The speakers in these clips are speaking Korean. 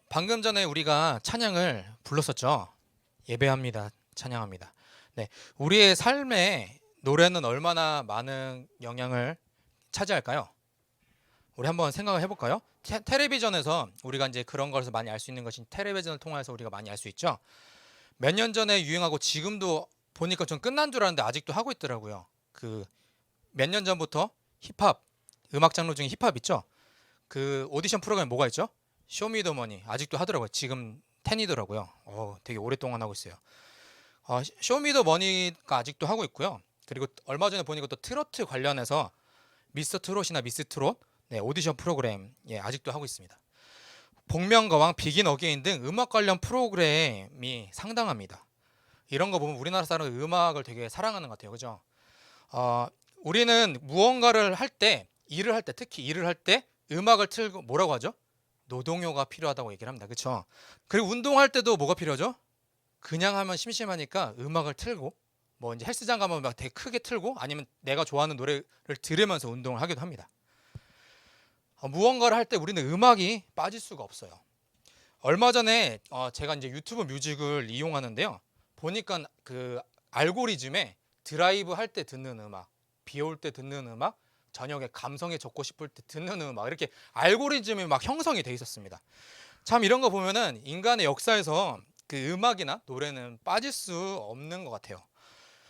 방금 전에 우리가 찬양을 불렀었죠. 예배합니다. 찬양합니다. 네. 우리의 삶에 노래는 얼마나 많은 영향을 차지할까요? 우리 한번 생각을 해볼까요? 텔레비전에서 우리가 이제 그런 것을 많이 알 수 있는 것이 텔레비전을 통해서 우리가 많이 알 수 있죠. 몇 년 전에 유행하고 지금도 보니까 좀 끝난 줄 알았는데 아직도 하고 있더라고요. 그 몇 년 전부터 힙합, 음악 장르 중에 힙합 있죠? 그 오디션 프로그램 뭐가 있죠? 쇼미더머니 아직도 하더라고요. 지금 10이더라고요. 되게 오랫동안 하고 있어요. 쇼미더머니가 아직도 하고 있고요. 그리고 얼마 전에 보니까 또 트로트 관련해서 미스터 트롯이나 미스 트롯 오디션 프로그램 아직도 하고 있습니다. 복면가왕, 비긴 어게인 등 음악 관련 프로그램이 상당합니다. 이런 거 보면 우리나라 사람은 음악을 되게 사랑하는 것 같아요. 그죠? 어, 우리는 무언가를 할 때, 일을 할 때, 특히 일을 할 때 음악을 틀고 뭐라고 하죠? 노동요가 필요하다고 얘기를 합니다. 그렇죠? 그리고 운동할 때도 뭐가 필요하죠? 그냥 하면 심심하니까 음악을 틀고 뭐 이제 헬스장 가면 막 되게 크게 틀고 아니면 내가 좋아하는 노래를 들으면서 운동을 하기도 합니다. 무언가를 할 때 우리는 음악이 빠질 수가 없어요. 얼마 전에 제가 이제 유튜브 뮤직을 이용하는데요. 보니까 그 알고리즘에 드라이브 할 때 듣는 음악, 비 올 때 듣는 음악, 저녁에 감성에 젖고 싶을 때 듣는 음악 이렇게 알고리즘이 막 형성이 돼 있었습니다. 참 이런 거 보면은 인간의 역사에서 그 음악이나 노래는 빠질 수 없는 것 같아요.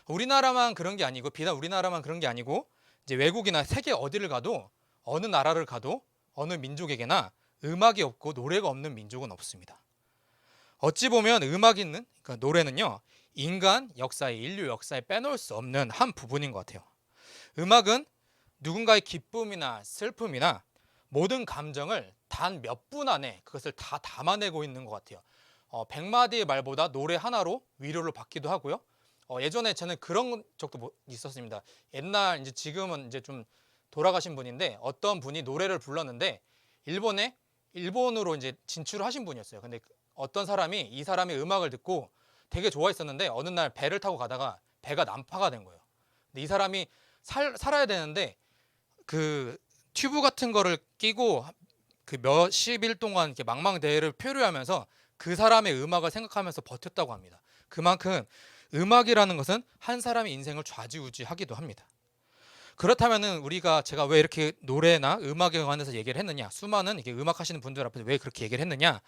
우리나라만 그런 게 아니고 비단 우리나라만 그런 게 아니고 이제 외국이나 세계 어디를 가도 어느 나라를 가도 어느 민족에게나 음악이 없고 노래가 없는 민족은 없습니다. 어찌 보면 음악이 있는 그러니까 노래는요 인간 역사에 인류 역사에 빼놓을 수 없는 한 부분인 것 같아요. 음악은 누군가의 기쁨이나 슬픔이나 모든 감정을 단 몇 분 안에 그것을 다 담아내고 있는 것 같아요. 100마디의 말보다 노래 하나로 위로를 받기도 하고요. 예전에 저는 그런 적도 있었습니다. 옛날 이제 지금은 이제 좀 돌아가신 분인데 어떤 분이 노래를 불렀는데 일본으로 이제 진출을 하신 분이었어요. 근데 어떤 사람이 이 사람의 음악을 듣고 되게 좋아했었는데 어느 날 배를 타고 가다가 배가 난파가 된 거예요. 근데 이 사람이 살아야 되는데 그 튜브 같은 거를 끼고 그 몇십 일 동안 이렇게 망망대해를 표류하면서 그 사람의 음악을 생각하면서 버텼다고 합니다. 그만큼 음악이라는 것은 한 사람의 인생을 좌지우지하기도 합니다. 그렇다면은 우리가 제가 왜 이렇게 노래나 음악에 관해서 얘기를 했느냐? 수많은 이렇게 음악 하시는 분들 앞에서 왜 그렇게 얘기를 했느냐?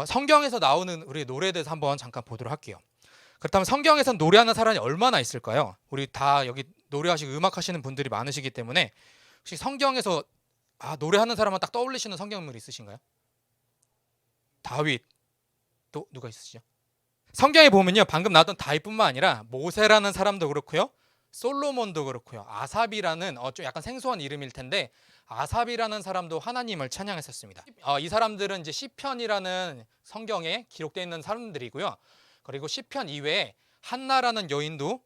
성경에서 나오는 우리 노래에 대해서 한번 잠깐 보도록 할게요. 그렇다면 성경에서 노래하는 사람이 얼마나 있을까요? 우리 다 여기 노래하시고 음악 하시는 분들이 많으시기 때문에 혹시 성경에서 노래하는 사람만 딱 떠올리시는 성경인물 있으신가요? 다윗 또 누가 있으시죠? 성경에 보면요 방금 나왔던 다윗뿐만 아니라 모세라는 사람도 그렇고요 솔로몬도 그렇고요 아삽이라는 좀 약간 생소한 이름일 텐데 아삽이라는 사람도 하나님을 찬양했었습니다. 이 사람들은 이제 시편이라는 성경에 기록되어 있는 사람들이고요. 그리고 시편 이외에 한나라는 여인도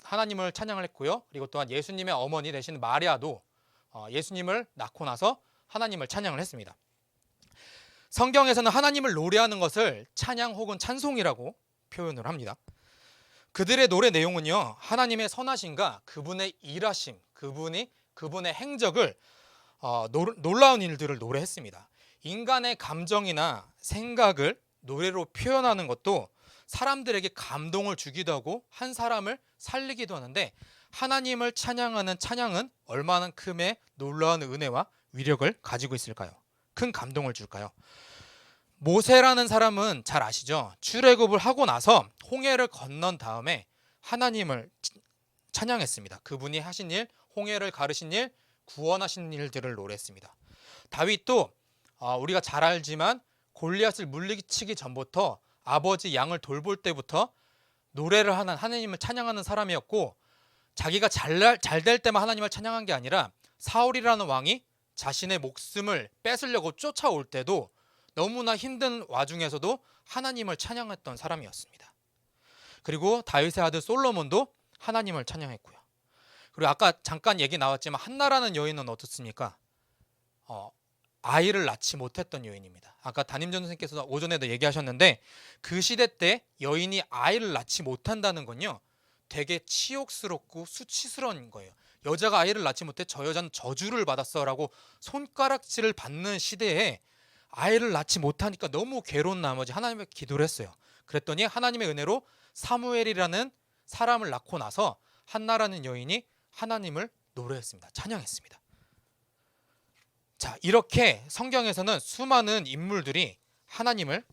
하나님을 찬양을 했고요. 그리고 또한 예수님의 어머니 되신 마리아도 예수님을 낳고 나서 하나님을 찬양을 했습니다. 성경에서는 하나님을 노래하는 것을 찬양 혹은 찬송이라고 표현을 합니다. 그들의 노래 내용은요, 하나님의 선하심과 그분의 일하심, 그분의 행적을 놀라운 일들을 노래했습니다. 인간의 감정이나 생각을 노래로 표현하는 것도 사람들에게 감동을 주기도 하고 한 사람을 살리기도 하는데 하나님을 찬양하는 찬양은 얼마만큼의 놀라운 은혜와 위력을 가지고 있을까요? 큰 감동을 줄까요? 모세라는 사람은 잘 아시죠? 출애굽을 하고 나서 홍해를 건넌 다음에 하나님을 찬양했습니다. 그분이 하신 일, 홍해를 가르신 일, 구원하신 일들을 노래했습니다. 다윗도 우리가 잘 알지만 골리앗을 물리치기 전부터 아버지 양을 돌볼 때부터 노래를 하는 하나님을 찬양하는 사람이었고 자기가 잘 될 때만 하나님을 찬양한 게 아니라 사울이라는 왕이 자신의 목숨을 뺏으려고 쫓아올 때도 너무나 힘든 와중에서도 하나님을 찬양했던 사람이었습니다. 그리고 다윗의 아들 솔로몬도 하나님을 찬양했고요. 그리고 아까 잠깐 얘기 나왔지만 한나라는 여인은 어떻습니까? 아이를 낳지 못했던 여인입니다. 아까 담임전 선생님께서 오전에도 얘기하셨는데 그 시대 때 여인이 아이를 낳지 못한다는 건요 되게 치욕스럽고 수치스러운 거예요. 여자가 아이를 낳지 못해 저 여자는 저주를 받았어라고 손가락질을 받는 시대에 아이를 낳지 못하니까 너무 괴로운 나머지 하나님께 기도를 했어요. 그랬더니 하나님의 은혜로 사무엘이라는 사람을 낳고 나서 한나라는 여인이 하나님을 노래했습니다. 찬양했습니다. 자, 이렇게 성경에서는 수많은 인물들이 하나님을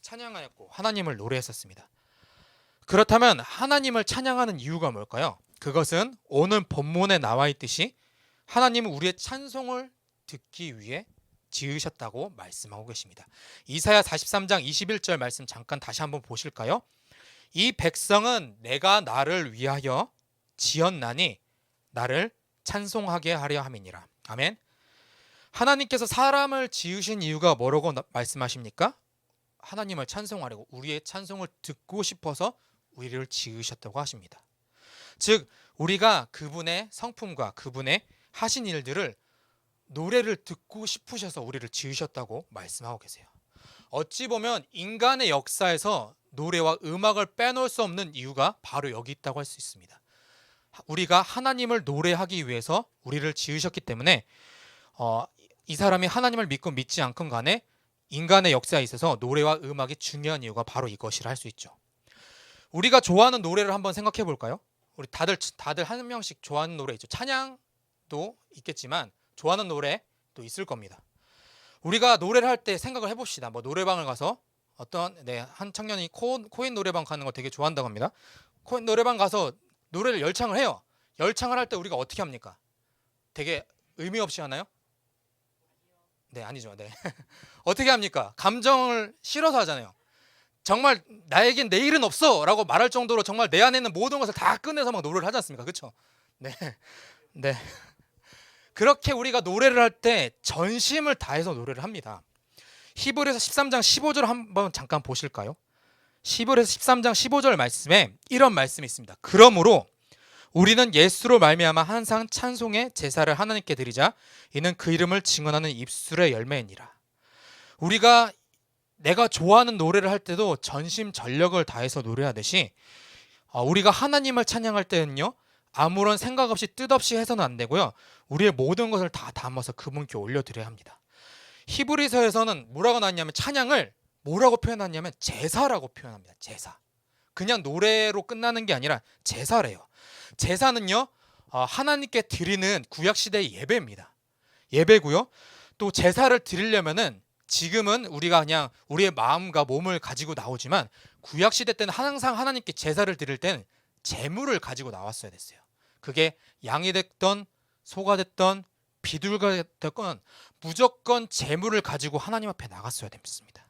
찬양하였고 하나님을 노래했었습니다. 그렇다면 하나님을 찬양하는 이유가 뭘까요? 그것은 오늘 본문에 나와 있듯이 하나님은 우리의 찬송을 듣기 위해 지으셨다고 말씀하고 계십니다. 이사야 43장 21절 말씀 잠깐 다시 한번 보실까요? 이 백성은 내가 나를 위하여 지었나니 나를 찬송하게 하려 함이니라. 아멘. 하나님께서 사람을 지으신 이유가 뭐라고 말씀하십니까? 하나님을 찬송하려고, 우리의 찬송을 듣고 싶어서 우리를 지으셨다고 하십니다. 즉 우리가 그분의 성품과 그분의 하신 일들을 노래를 듣고 싶으셔서 우리를 지으셨다고 말씀하고 계세요. 어찌 보면 인간의 역사에서 노래와 음악을 빼놓을 수 없는 이유가 바로 여기 있다고 할 수 있습니다. 우리가 하나님을 노래하기 위해서 우리를 지으셨기 때문에 이 사람이 하나님을 믿고 믿지 않건 간에 인간의 역사에 있어서 노래와 음악이 중요한 이유가 바로 이것이라 할 수 있죠. 우리가 좋아하는 노래를 한번 생각해 볼까요? 우리 다들 한 명씩 좋아하는 노래 있죠. 찬양도 있겠지만 좋아하는 노래도 있을 겁니다. 우리가 노래를 할 때 생각을 해봅시다. 뭐 노래방을 가서 한 청년이 코인 노래방 가는 거 되게 좋아한다고 합니다. 코인 노래방 가서 노래를 열창을 해요. 열창을 할 때 우리가 어떻게 합니까? 되게 의미 없이 하나요? 네, 아니죠. 네. 어떻게 합니까? 감정을 실어서 하잖아요. 정말 나에겐 내일은 없어 라고 말할 정도로 정말 내 안에 있는 모든 것을 다 꺼내서 막 노래를 하지 않습니까? 그렇죠? 네. 네. 그렇게 우리가 노래를 할 때 전심을 다해서 노래를 합니다. 히브리서 13장 15절 한번 잠깐 보실까요? 히브리서 13장 15절 말씀에 이런 말씀이 있습니다. 그러므로 우리는 예수로 말미암아 항상 찬송의 제사를 하나님께 드리자. 이는 그 이름을 증언하는 입술의 열매이니라. 우리가 내가 좋아하는 노래를 할 때도 전심전력을 다해서 노래하듯이 우리가 하나님을 찬양할 때는요, 아무런 생각 없이 뜻없이 해서는 안 되고요, 우리의 모든 것을 다 담아서 그분께 올려드려야 합니다. 히브리서에서는 뭐라고 나왔냐면 찬양을 뭐라고 표현하냐면 제사라고 표현합니다. 제사. 그냥 노래로 끝나는 게 아니라 제사래요. 제사는요, 하나님께 드리는 구약시대의 예배입니다. 예배고요. 또 제사를 드리려면은 지금은 우리가 그냥 우리의 마음과 몸을 가지고 나오지만 구약시대 때는 항상 하나님께 제사를 드릴 때는 제물을 가지고 나왔어야 됐어요. 그게 양이 됐던 소가 됐던 비둘기가 됐건 무조건 제물을 가지고 하나님 앞에 나갔어야 됐습니다.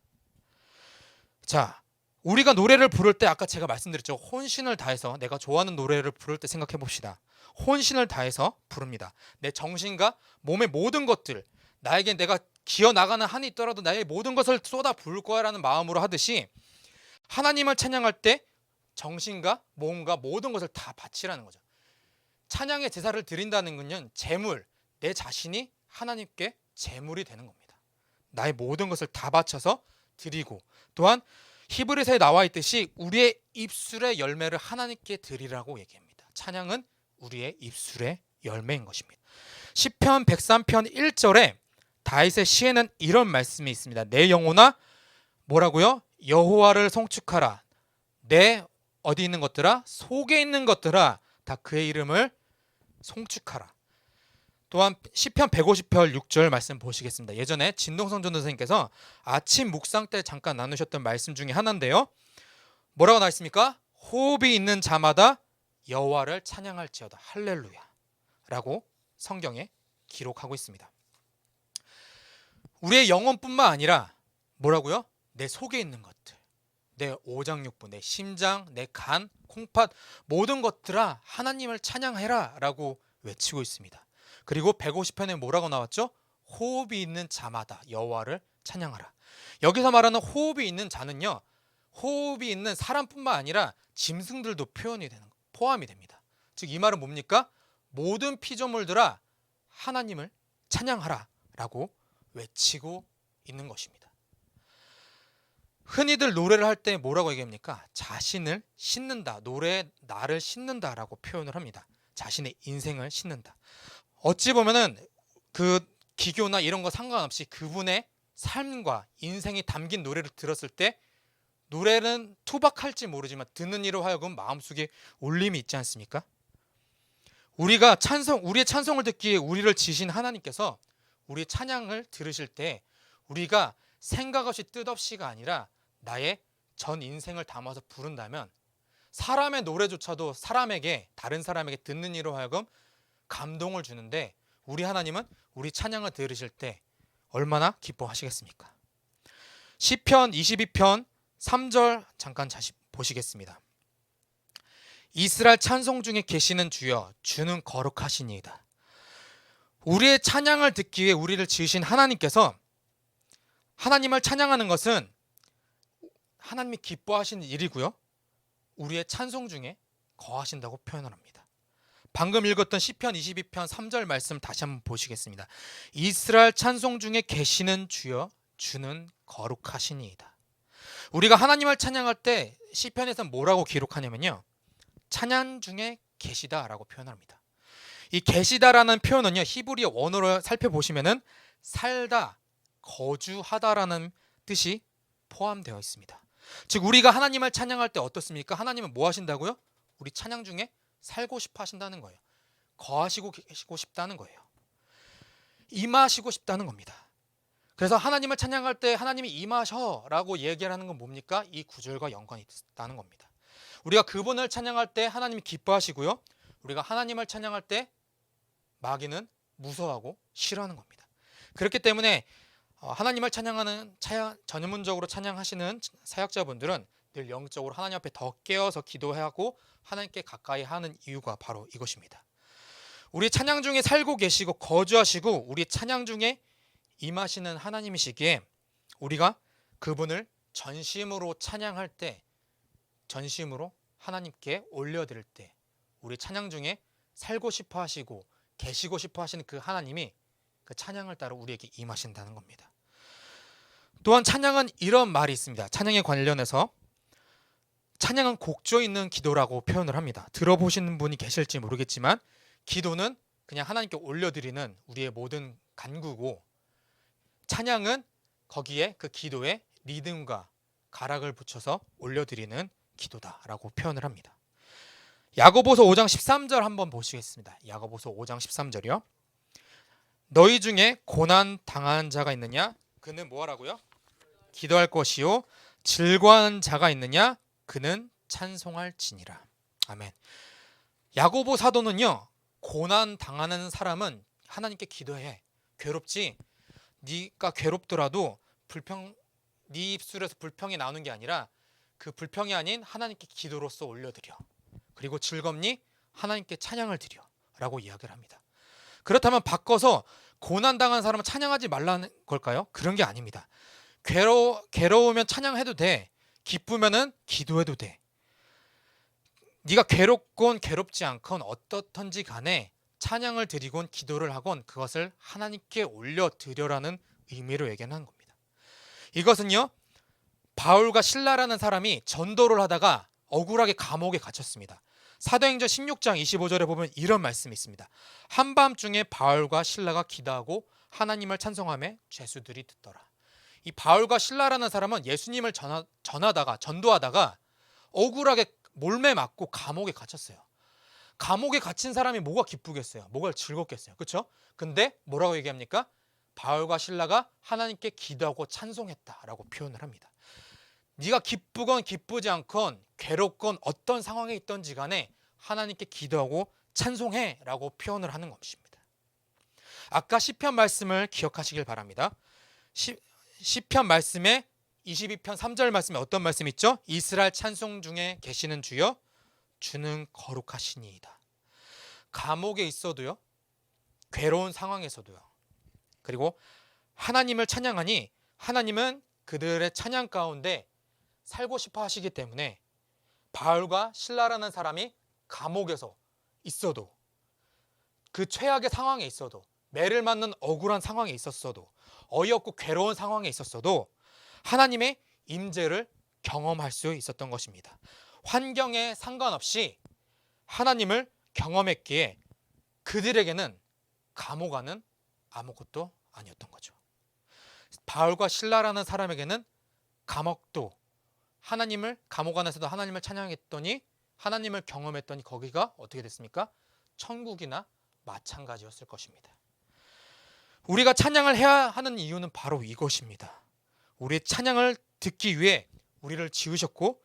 자, 우리가 노래를 부를 때 아까 제가 말씀드렸죠. 혼신을 다해서 내가 좋아하는 노래를 부를 때 생각해 봅시다. 혼신을 다해서 부릅니다. 내 정신과 몸의 모든 것들, 나에게 내가 기어나가는 한이 있더라도 나의 모든 것을 쏟아 부을 거야라는 마음으로 하듯이 하나님을 찬양할 때 정신과 몸과 모든 것을 다 바치라는 거죠. 찬양의 제사를 드린다는 것은 제물, 내 자신이 하나님께 제물이 되는 겁니다. 나의 모든 것을 다 바쳐서 드리고, 또한 히브리서에 나와 있듯이 우리의 입술의 열매를 하나님께 드리라고 얘기합니다. 찬양은 우리의 입술의 열매인 것입니다. 시편 103편 1절에 다윗의 시에는 이런 말씀이 있습니다. 내 영혼아 뭐라고요? 여호와를 송축하라. 내 어디 있는 것들아? 속에 있는 것들아 다 그의 이름을 송축하라. 또한 시편 150편 6절 말씀 보시겠습니다. 예전에 진동성 전도사님께서 아침 묵상 때 잠깐 나누셨던 말씀 중에 하나인데요. 뭐라고 나와 있습니까? 호흡이 있는 자마다 여호와를 찬양할지어다. 할렐루야 라고 성경에 기록하고 있습니다. 우리의 영혼뿐만 아니라 뭐라고요? 내 속에 있는 것들, 내 오장육부, 내 심장, 내 간, 콩팥 모든 것들아 하나님을 찬양해라 라고 외치고 있습니다. 그리고 150편에 뭐라고 나왔죠? 호흡이 있는 자마다 여호와를 찬양하라. 여기서 말하는 호흡이 있는 자는요, 호흡이 있는 사람뿐만 아니라 짐승들도 포함이 됩니다. 즉 이 말은 뭡니까? 모든 피조물들아 하나님을 찬양하라 라고 외치고 있는 것입니다. 흔히들 노래를 할 때 뭐라고 얘기합니까? 자신을 싣는다. 노래에 나를 싣는다라고 표현을 합니다. 자신의 인생을 싣는다. 어찌 보면은 그 기교나 이런 거 상관없이 그분의 삶과 인생이 담긴 노래를 들었을 때 노래는 투박할지 모르지만 듣는 이로 하여금 마음속에 울림이 있지 않습니까? 우리의 찬송을 듣기에 우리를 지신 하나님께서 우리의 찬양을 들으실 때 우리가 생각 없이 뜻없이가 아니라 나의 전 인생을 담아서 부른다면 사람의 노래조차도 다른 사람에게 듣는 이로 하여금 감동을 주는데 우리 하나님은 우리 찬양을 들으실 때 얼마나 기뻐하시겠습니까? 시편 22편 3절 잠깐 다시 보시겠습니다. 이스라엘 찬송 중에 계시는 주여 주는 거룩하시니이다. 우리의 찬양을 듣기 위해 우리를 지으신 하나님께서 하나님을 찬양하는 것은 하나님이 기뻐하시는 일이고요. 우리의 찬송 중에 거하신다고 표현을 합니다. 방금 읽었던 시편 22편 3절 말씀 다시 한번 보시겠습니다. 이스라엘 찬송 중에 계시는 주여 주는 거룩하시니이다. 우리가 하나님을 찬양할 때 시편에서 뭐라고 기록하냐면요. 찬양 중에 계시다라고 표현합니다. 이 계시다라는 표현은요. 히브리 원어로 살펴보시면은 살다, 거주하다라는 뜻이 포함되어 있습니다. 즉 우리가 하나님을 찬양할 때 어떻습니까? 하나님은 뭐 하신다고요? 우리 찬양 중에 살고 싶어 하신다는 거예요. 거하시고 계시고 싶다는 거예요. 임하시고 싶다는 겁니다. 그래서 하나님을 찬양할 때 하나님이 임하셔라고 얘기를 하는 건 뭡니까? 이 구절과 연관이 있다는 겁니다. 우리가 그분을 찬양할 때 하나님이 기뻐하시고요. 우리가 하나님을 찬양할 때 마귀는 무서워하고 싫어하는 겁니다. 그렇기 때문에 하나님을 찬양하는 전문적으로 찬양하시는 사역자분들은 늘 영적으로 하나님 앞에 더 깨어서 기도하고 하나님께 가까이 하는 이유가 바로 이것입니다. 우리 찬양 중에 살고 계시고 거주하시고 우리 찬양 중에 임하시는 하나님이시기에 우리가 그분을 전심으로 찬양할 때, 전심으로 하나님께 올려드릴 때 우리 찬양 중에 살고 싶어 하시고 계시고 싶어 하시는 그 하나님이 그 찬양을 따라 우리에게 임하신다는 겁니다. 또한 찬양은 이런 말이 있습니다. 찬양에 관련해서 찬양은 곡조 있는 기도라고 표현을 합니다. 들어보시는 분이 계실지 모르겠지만 기도는 그냥 하나님께 올려드리는 우리의 모든 간구고 찬양은 거기에 그 기도에 리듬과 가락을 붙여서 올려드리는 기도다라고 표현을 합니다. 야고보서 5장 13절 한번 보시겠습니다. 야고보서 5장 13절이요. 너희 중에 고난 당한 자가 있느냐? 그는 뭐하라고요? 기도할 것이요. 질과한 자가 있느냐? 그는 찬송할지니라. 아멘. 야고보 사도는요. 고난 당하는 사람은 하나님께 기도해. 괴롭지? 네가 괴롭더라도 네 입술에서 불평이 나오는 게 아니라 그 불평이 아닌 하나님께 기도로서 올려드려. 그리고 즐겁니? 하나님께 찬양을 드려 라고 이야기를 합니다. 그렇다면 바꿔서 고난당한 사람은 찬양하지 말라는 걸까요? 그런 게 아닙니다. 괴로우면 찬양해도 돼. 기쁘면은 기도해도 돼. 네가 괴롭건 괴롭지 않건 어떻든지 간에 찬양을 드리건 기도를 하건 그것을 하나님께 올려드려라는 의미로 얘기하는 겁니다. 이것은요. 바울과 실라라는 사람이 전도를 하다가 억울하게 감옥에 갇혔습니다. 사도행전 16장 25절에 보면 이런 말씀이 있습니다. 한밤중에 바울과 실라가 기도하고 하나님을 찬송하며 죄수들이 듣더라. 이 바울과 실라라는 사람은 예수님을 전도하다가 억울하게 몰매 맞고 감옥에 갇혔어요. 감옥에 갇힌 사람이 뭐가 기쁘겠어요? 뭐가 즐겁겠어요? 그렇죠? 근데 뭐라고 얘기합니까? 바울과 실라가 하나님께 기도하고 찬송했다라고 표현을 합니다. 네가 기쁘건 기쁘지 않건 괴롭건 어떤 상황에 있던지 간에 하나님께 기도하고 찬송해 라고 표현을 하는 것입니다. 아까 시편 말씀을 기억하시길 바랍니다. 시편 말씀에 22편 3절 말씀에 어떤 말씀이 있죠? 이스라엘 찬송 중에 계시는 주여 주는 거룩하시니이다. 감옥에 있어도요. 괴로운 상황에서도요. 그리고 하나님을 찬양하니 하나님은 그들의 찬양 가운데 살고 싶어 하시기 때문에 바울과 실라라는 사람이 감옥에서 있어도 그 최악의 상황에 있어도 매를 맞는 억울한 상황에 있었어도 어이없고 괴로운 상황에 있었어도 하나님의 임재를 경험할 수 있었던 것입니다. 환경에 상관없이 하나님을 경험했기에 그들에게는 감옥 안은 아무것도 아니었던 거죠. 바울과 실라라는 사람에게는 감옥도 하나님을 감옥 안에서도 하나님을 찬양했더니 하나님을 경험했더니 거기가 어떻게 됐습니까? 천국이나 마찬가지였을 것입니다. 우리가 찬양을 해야 하는 이유는 바로 이것입니다. 우리의 찬양을 듣기 위해 우리를 지으셨고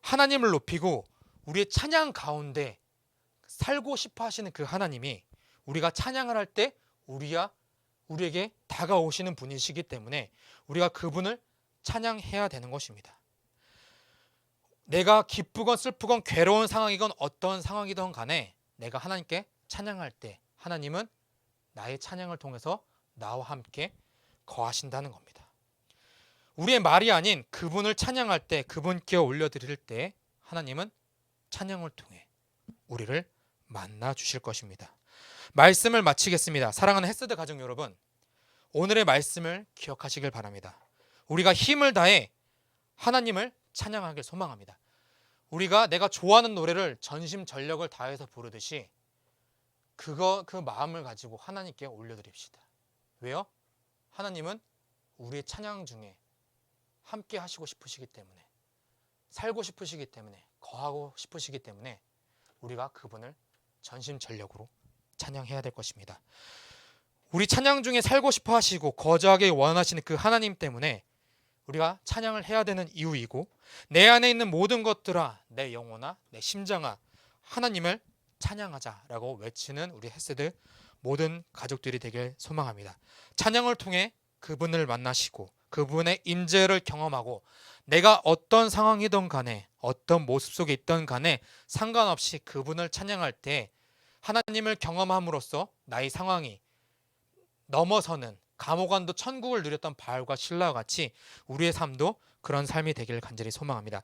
하나님을 높이고 우리의 찬양 가운데 살고 싶어 하시는 그 하나님이 우리가 찬양을 할 때 우리에게 다가오시는 분이시기 때문에 우리가 그분을 찬양해야 되는 것입니다. 내가 기쁘건 슬프건 괴로운 상황이건 어떤 상황이든 간에 내가 하나님께 찬양할 때 하나님은 나의 찬양을 통해서 나와 함께 거하신다는 겁니다. 우리의 말이 아닌 그분을 찬양할 때, 그분께 올려드릴 때 하나님은 찬양을 통해 우리를 만나 주실 것입니다. 말씀을 마치겠습니다. 사랑하는 헤세드 가족 여러분, 오늘의 말씀을 기억하시길 바랍니다. 우리가 힘을 다해 하나님을 찬양하길 소망합니다. 우리가 내가 좋아하는 노래를 전심전력을 다해서 부르듯이 그 마음을 가지고 하나님께 올려드립시다. 왜요? 하나님은 우리의 찬양 중에 함께 하시고 싶으시기 때문에, 살고 싶으시기 때문에, 거하고 싶으시기 때문에 우리가 그분을 전심전력으로 찬양해야 될 것입니다. 우리 찬양 중에 살고 싶어 하시고 거저하게 원하시는 그 하나님 때문에 우리가 찬양을 해야 되는 이유이고, 내 안에 있는 모든 것들아 내 영혼아 내 심장아 하나님을 찬양하자라고 외치는 우리 헤세드 모든 가족들이 되길 소망합니다. 찬양을 통해 그분을 만나시고 그분의 임재를 경험하고 내가 어떤 상황이든 간에 어떤 모습 속에 있든 간에 상관없이 그분을 찬양할 때 하나님을 경험함으로써 나의 상황이 넘어서는 감옥 안도 천국을 누렸던 바울과 실라와 같이 우리의 삶도 그런 삶이 되기를 간절히 소망합니다.